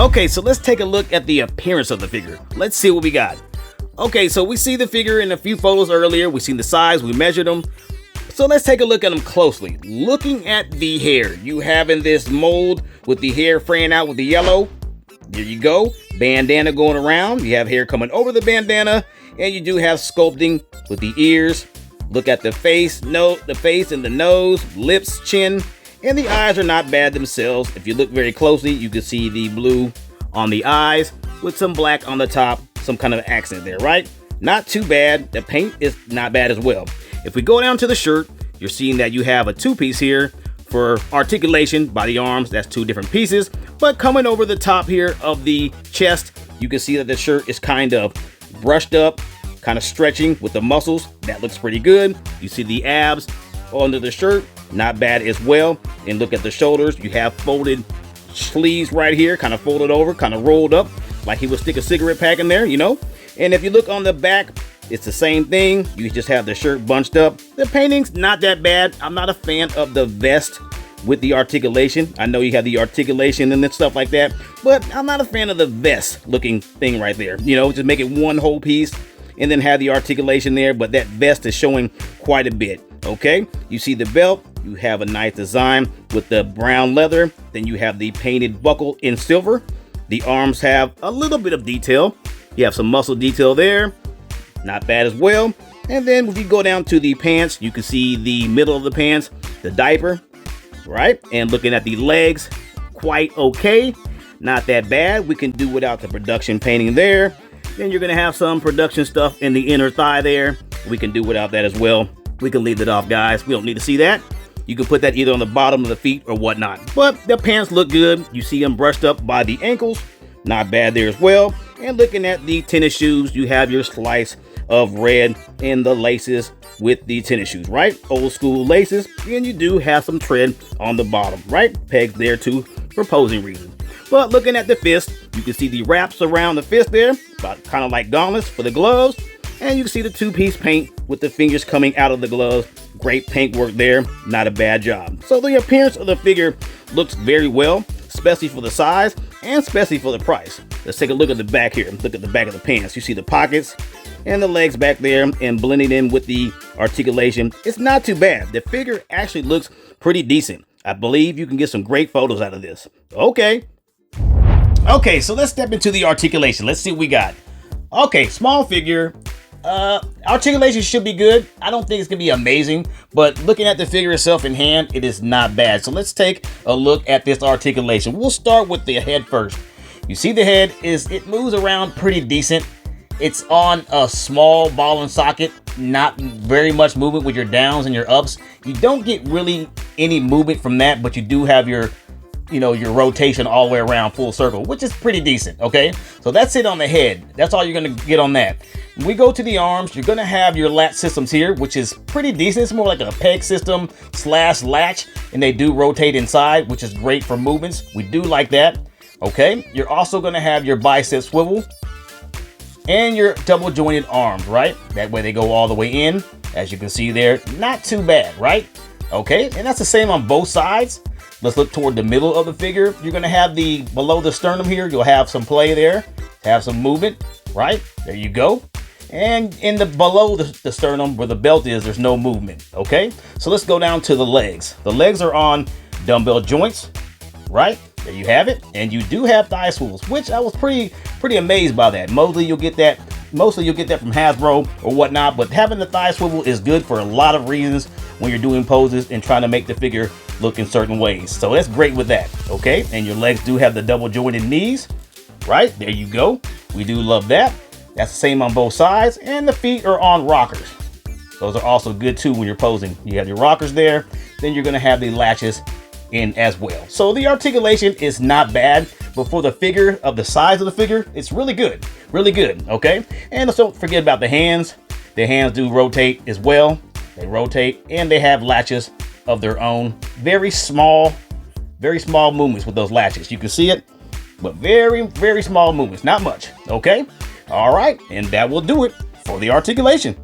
Okay, so let's take a look at the appearance of the figure. Let's see what we got. Okay, so we see the figure in a few photos earlier. We've seen the size, we measured them. So let's take a look at them closely. Looking at the hair, you have in this mold with the hair fraying out with the yellow. There you go. Bandana going around. You have hair coming over the bandana, and you do have sculpting with the ears. Look at the face, the face and the nose, lips, chin. And the eyes are not bad themselves. If you look very closely, you can see the blue on the eyes with some black on the top, some kind of accent there, right? Not too bad. The paint is not bad as well. If we go down to the shirt, you're seeing that you have a two-piece here for articulation by the arms. That's two different pieces. But coming over the top here of the chest, you can see that the shirt is kind of brushed up, kind of stretching with the muscles. That looks pretty good. You see the abs under the shirt. Not bad as well. And look at the shoulders. You have folded sleeves right here, kind of folded over, kind of rolled up, like he would stick a cigarette pack in there, you know. And if you look on the back, it's the same thing. You just have the shirt bunched up. The painting's not that bad. I'm not a fan of the vest with the articulation. I know you have the articulation and stuff like that, but I'm not a fan of the vest looking thing right there. You know, just make it one whole piece and then have the articulation there, but that vest is showing quite a bit. Okay, you see the belt. You have a nice design with the brown leather. Then you have the painted buckle in silver. The arms have a little bit of detail. You have some muscle detail there. Not bad as well. And then if you go down to the pants, you can see the middle of the pants, the diaper, right? And looking at the legs, quite okay. Not that bad. We can do without the production painting there. Then you're going to have some production stuff in the inner thigh there. We can do without that as well. We can leave it off, guys. We don't need to see that. You can put that either on the bottom of the feet or whatnot. But the pants look good. You see them brushed up by the ankles. Not bad there as well. And looking at the tennis shoes, you have your slice of red in the laces with the tennis shoes, right? Old school laces. And you do have some tread on the bottom, right? Pegs there too for posing reasons. But looking at the fist, you can see the wraps around the fist there, about kind of like gauntlets for the gloves. And you can see the two-piece paint with the fingers coming out of the gloves. Great paint work there. Not a bad job. So the appearance of the figure looks very well, especially for the size and especially for the price. Let's take a look at the back here. Look at the back of the pants. You see the pockets and the legs back there and blending in with the articulation. It's not too bad. The figure actually looks pretty decent. I believe you can get some great photos out of this. Okay, so let's step into the articulation. Let's see what we got. Okay, small figure. Articulation should be good. I don't think it's gonna be amazing, but looking at the figure itself in hand, it is not bad. So let's take a look at this articulation. We'll start with the head first. You see the head it moves around pretty decent. It's on a small ball and socket, not very much movement with your downs and your ups. You don't get really any movement from that, but you do have your rotation all the way around full circle, which is pretty decent. Okay, so that's it on the head. That's all you're gonna get on that. When we go to the arms, you're gonna have your latch systems here, which is pretty decent. It's more like a peg system / latch, and they do rotate inside, which is great for movements. We do like that. Okay, you're also gonna have your bicep swivel and your double jointed arms, right? That way they go all the way in, as you can see there. Not too bad, right? Okay, and that's the same on both sides. Let's look toward the middle of the figure. You're gonna have below the sternum here, you'll have some play there, have some movement, right? There you go. And in below the sternum where the belt is, there's no movement, okay? So let's go down to the legs. The legs are on dumbbell joints, right? There you have it. And you do have thigh swivels, which I was pretty amazed by that. Mostly you'll get that from Hasbro or whatnot, but having the thigh swivel is good for a lot of reasons when you're doing poses and trying to make the figure look in certain ways. So that's great with that, okay? And your legs do have the double jointed knees, right? There you go. We do love that. That's the same on both sides. And the feet are on rockers. Those are also good too when you're posing. You have your rockers there. Then you're gonna have the latches in as well. So the articulation is not bad, but for the figure of the size of the figure, it's really good, okay? And don't forget about the hands. The hands do rotate as well. They rotate and they have latches of their own. Very small movements with those latches. You can see it, but very small movements, not much, okay? All right, and that will do it for the articulation.